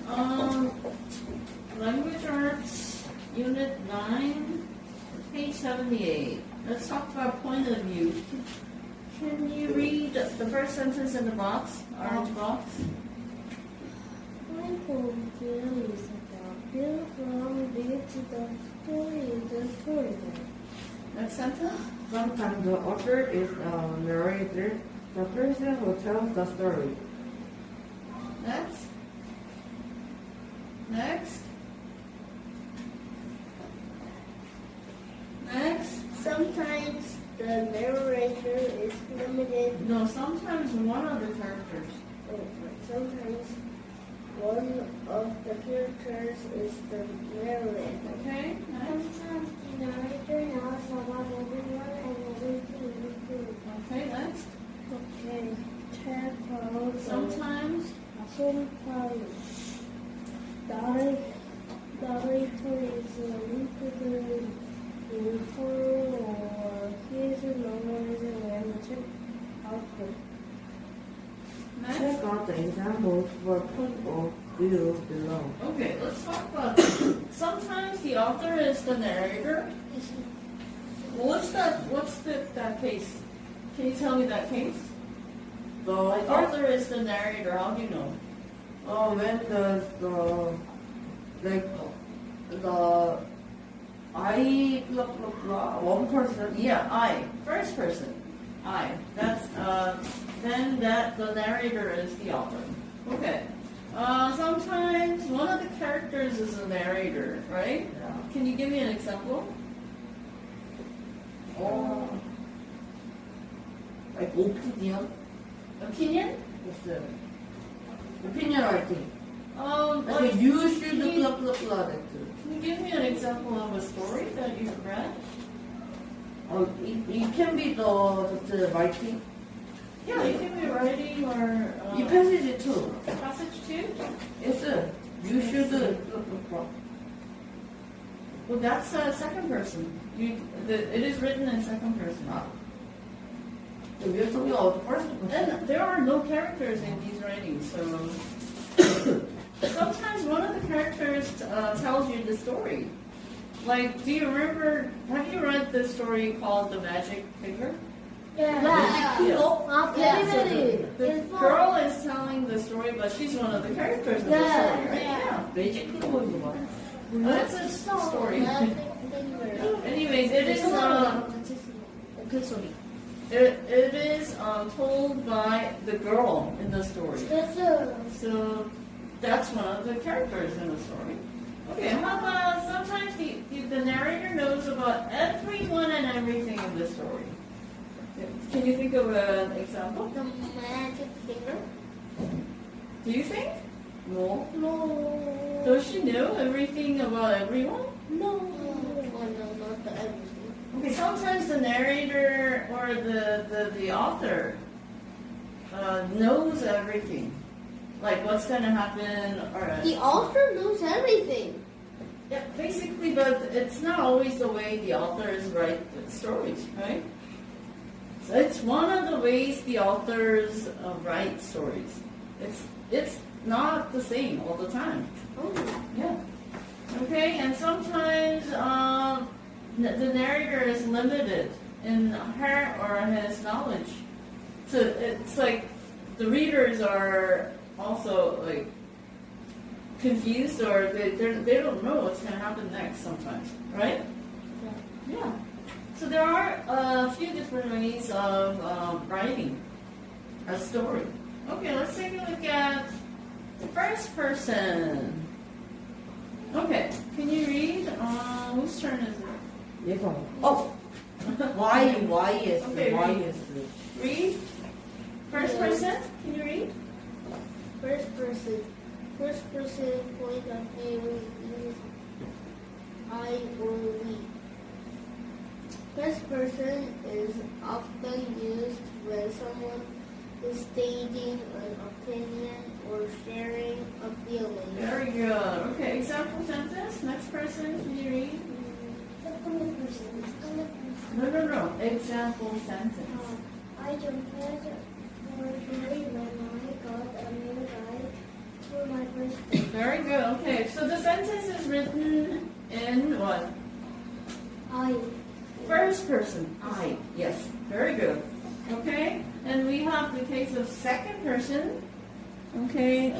Um, Language Arts, Unit 9, page 78. Let's talk about point of view. Can you read the first sentence in the box, orange box? Point of view is about view from which the story is told. Next sentence? Sometimes the author is a narrator, the person who tells the story. Next? Next? Next? Sometimes the narrator is limited. No, sometimes one of the characters. Sometimes one of the characters is the narrator. Okay? Next? Sometimes the narrator knows about everyone and everything in the group. Okay, next? Okay. Sometimes Sometimes? narrator is linked in form or his knowledge when check output. Next? Check out the examples for point of view below. Okay, let's talk about this. Sometimes the author is the narrator. What's that case? Can you tell me that case? The Author is the narrator. How do you know? when does the I blah blah blah one person? Yeah, I. First person. I. That's then that the narrator is the author. Okay. Sometimes one of the characters is a narrator, right? Yeah. Can you give me an example? Like opinion. Opinion? Yes. Opinion writing. Like, Like you should can you- blah blah blah that too. Can you give me an example of a story that you've read? It can be the writing. Yeah, you can be writing or 이 passage too. passage too. Yes. You should blah blah blah. Well, that's second person. It is written in second person. We're talking about the first person. And there are no characters in these writings, so sometimes one of the characters tells you the story. Like, do you remember? Have you read the story called The Magic Finger? Yeah. The girl is telling the story, but she's one of the characters in the story, right? Yeah. 매직 핑거인 거 봐. That's a story. Anyways, it is told by the girl in the story. So that's one of the characters in the story. Okay, how about sometimes the narrator knows about everyone and everything in the story. Can you think of an example? The magic finger? Do you think? No. No. Does she know everything about everyone? No. No, not the everything. Okay, sometimes the narrator or the author knows everything. Like what's going to happen or... The author knows everything. Yeah, basically, but it's not always the way the authors write the stories, right? So it's one of the ways the authors write stories. It's not the same all the time. Oh. Yeah. Okay, and sometimes the narrator is limited in her or his knowledge. So it's like the readers are also like confused or they don't know what's going to happen next sometimes, right? Yeah. So there are a few different ways of writing a story. Okay, let's take a look at the first person. Okay, can you read? Whose turn is it? 예성. YS. Okay, YS. Read. First person, can you read? First person point of view is I or we. First person is often used when someone is stating an opinion or sharing a feeling. Very good. Okay, example sentence. Next person, can you read? Second person. No. Example sentence. I jumped for joy when I got a new bike. for my birthday. Very good. Okay, so the sentence is written in what? I. First person. I. Yes. Very good. Okay, and we have the case of second person. Okay.